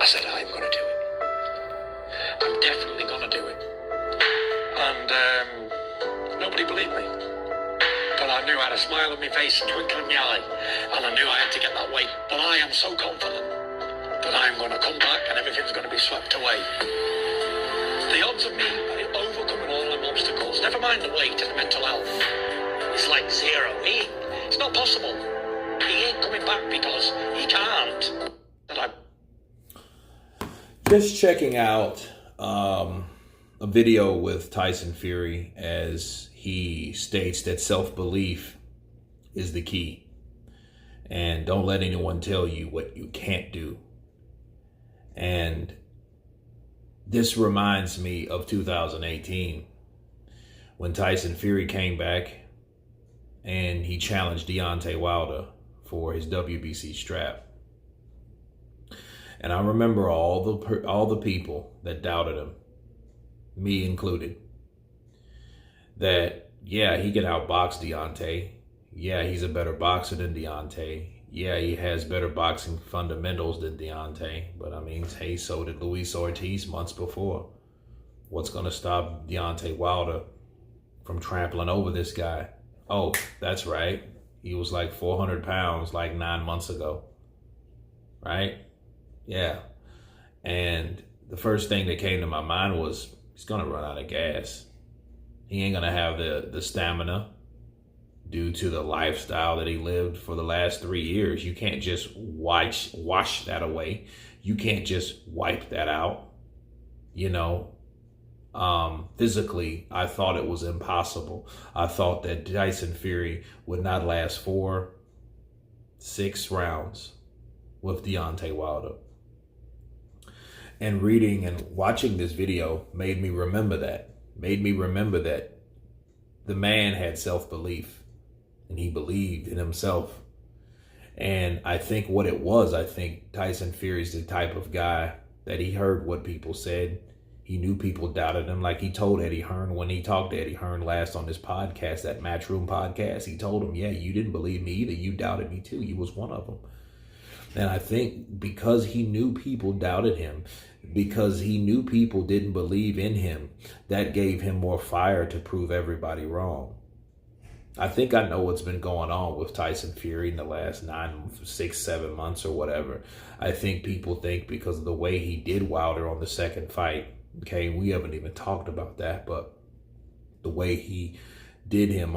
said, I'm going to do it. I'm definitely going to do it. And nobody believed me. But I knew I had a smile on my face, a twinkle in my eye, and I knew I had to get that weight. But I am so confident that I'm going to come back and everything's going to be swept away. The odds of me overcoming all them obstacles, never mind the weight and the mental health, it's like zero. It's not possible. He ain't coming back because he can't. Just checking out a video with Tyson Fury as he states that self-belief is the key. And don't let anyone tell you what you can't do. And this reminds me of 2018 when Tyson Fury came back and he challenged Deontay Wilder for his WBC strap. And I remember all the people that doubted him, me included, that, yeah, he can outbox Deontay. Yeah, he's a better boxer than Deontay. Yeah, he has better boxing fundamentals than Deontay. But I mean, hey, so did Luis Ortiz months before. What's going to stop Deontay Wilder from trampling over this guy? Oh, that's right. He was like 400 pounds like 9 months ago. Right? Yeah. And the first thing that came to my mind was he's going to run out of gas. He ain't going to have the stamina due to the lifestyle that he lived for the last 3 years. You can't just wash that away. You can't just wipe that out. You know, physically, I thought it was impossible. I thought that Tyson Fury would not last 4-6 rounds with Deontay Wilder. And reading and watching this video made me remember that. Made me remember that the man had self-belief and he believed in himself. And I think what it was, I think Tyson Fury is the type of guy that he heard what people said. He knew people doubted him. Like he told Eddie Hearn when he talked to Eddie Hearn last on this podcast, that Matchroom podcast, he told him, yeah, you didn't believe me either. You doubted me too. You was one of them. And I think because he knew people doubted him, because he knew people didn't believe in him, that gave him more fire to prove everybody wrong. I think I know what's been going on with Tyson Fury in the last 6, 7 months or whatever. I think people think because of the way he did Wilder on the second fight, okay, we haven't even talked about that, but the way he did him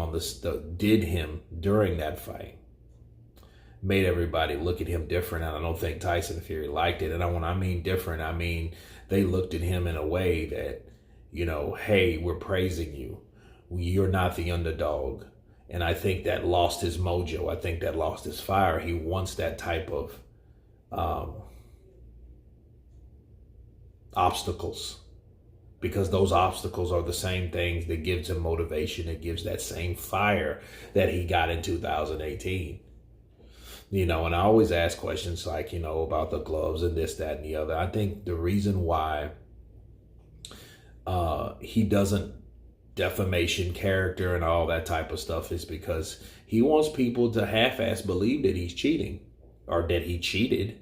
during that fight made everybody look at him different. And I don't think Tyson Fury liked it. And when I mean different, I mean they looked at him in a way that, you know, hey, we're praising you. You're not the underdog. And I think that lost his mojo. I think that lost his fire. He wants that type of obstacles, because those obstacles are the same things that gives him motivation. It gives that same fire that he got in 2018. You know, and I always ask questions like, you know, about the gloves and this, that, and the other. I think the reason why he doesn't defamation character and all that type of stuff is because he wants people to half-ass believe that he's cheating or that he cheated.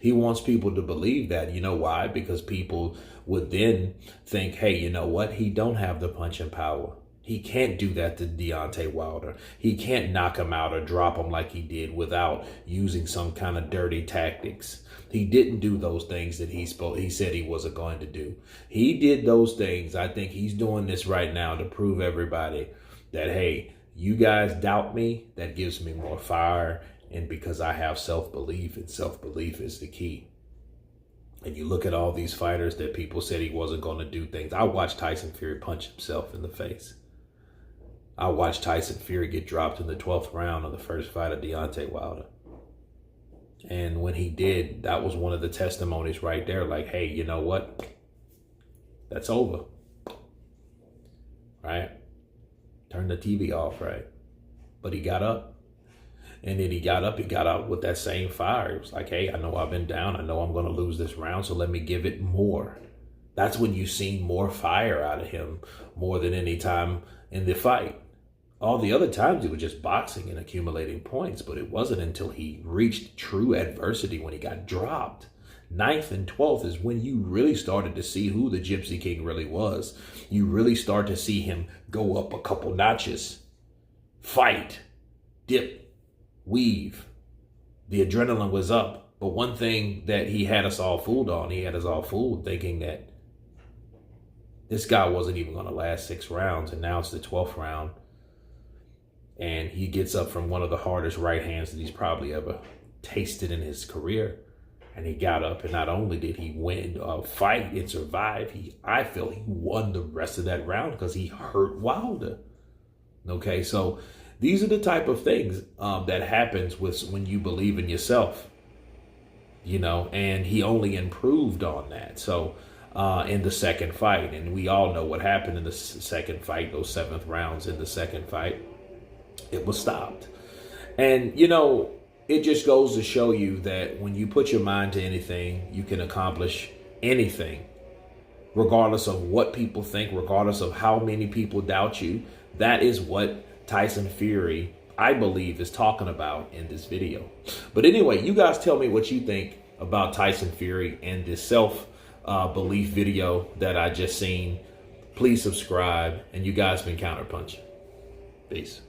He wants people to believe that. You know why? Because people would then think, hey, you know what? He don't have the punching power. He can't do that to Deontay Wilder. He can't knock him out or drop him like he did without using some kind of dirty tactics. He didn't do those things that he said he wasn't going to do. He did those things. I think he's doing this right now to prove everybody that, hey, you guys doubt me. That gives me more fire. And because I have self-belief, and self-belief is the key. And you look at all these fighters that people said he wasn't going to do things. I watched Tyson Fury punch himself in the face. I watched Tyson Fury get dropped in the 12th round of the first fight of Deontay Wilder. And when he did, that was one of the testimonies right there. Like, hey, you know what? That's over. Right? Turn the TV off, right? But he got up. And then he got up with that same fire. It was like, hey, I know I've been down. I know I'm going to lose this round, so let me give it more. That's when you've seen more fire out of him, more than any time in the fight. All the other times, it was just boxing and accumulating points, but it wasn't until he reached true adversity when he got dropped. 9th and 12th is when you really started to see who the Gypsy King really was. You really start to see him go up a couple notches, fight, dip, weave. The adrenaline was up. But one thing that he had us all fooled on, he had us all fooled thinking that this guy wasn't even going to last 6 rounds. And now it's the 12th round. And he gets up from one of the hardest right hands that he's probably ever tasted in his career. And he got up, and not only did he win a fight and survive, I feel he won the rest of that round because he hurt Wilder. Okay, so these are the type of things that happens when you believe in yourself, you know, and he only improved on that. So in the second fight, and we all know what happened in the second fight, those 7th rounds in the second fight, it was stopped. And, you know, it just goes to show you that when you put your mind to anything, you can accomplish anything, regardless of what people think, regardless of how many people doubt you. That is what Tyson Fury, I believe, is talking about in this video. But anyway, you guys tell me what you think about Tyson Fury and this self-belief video that I just seen. Please subscribe, and you guys been Counterpunching. Peace.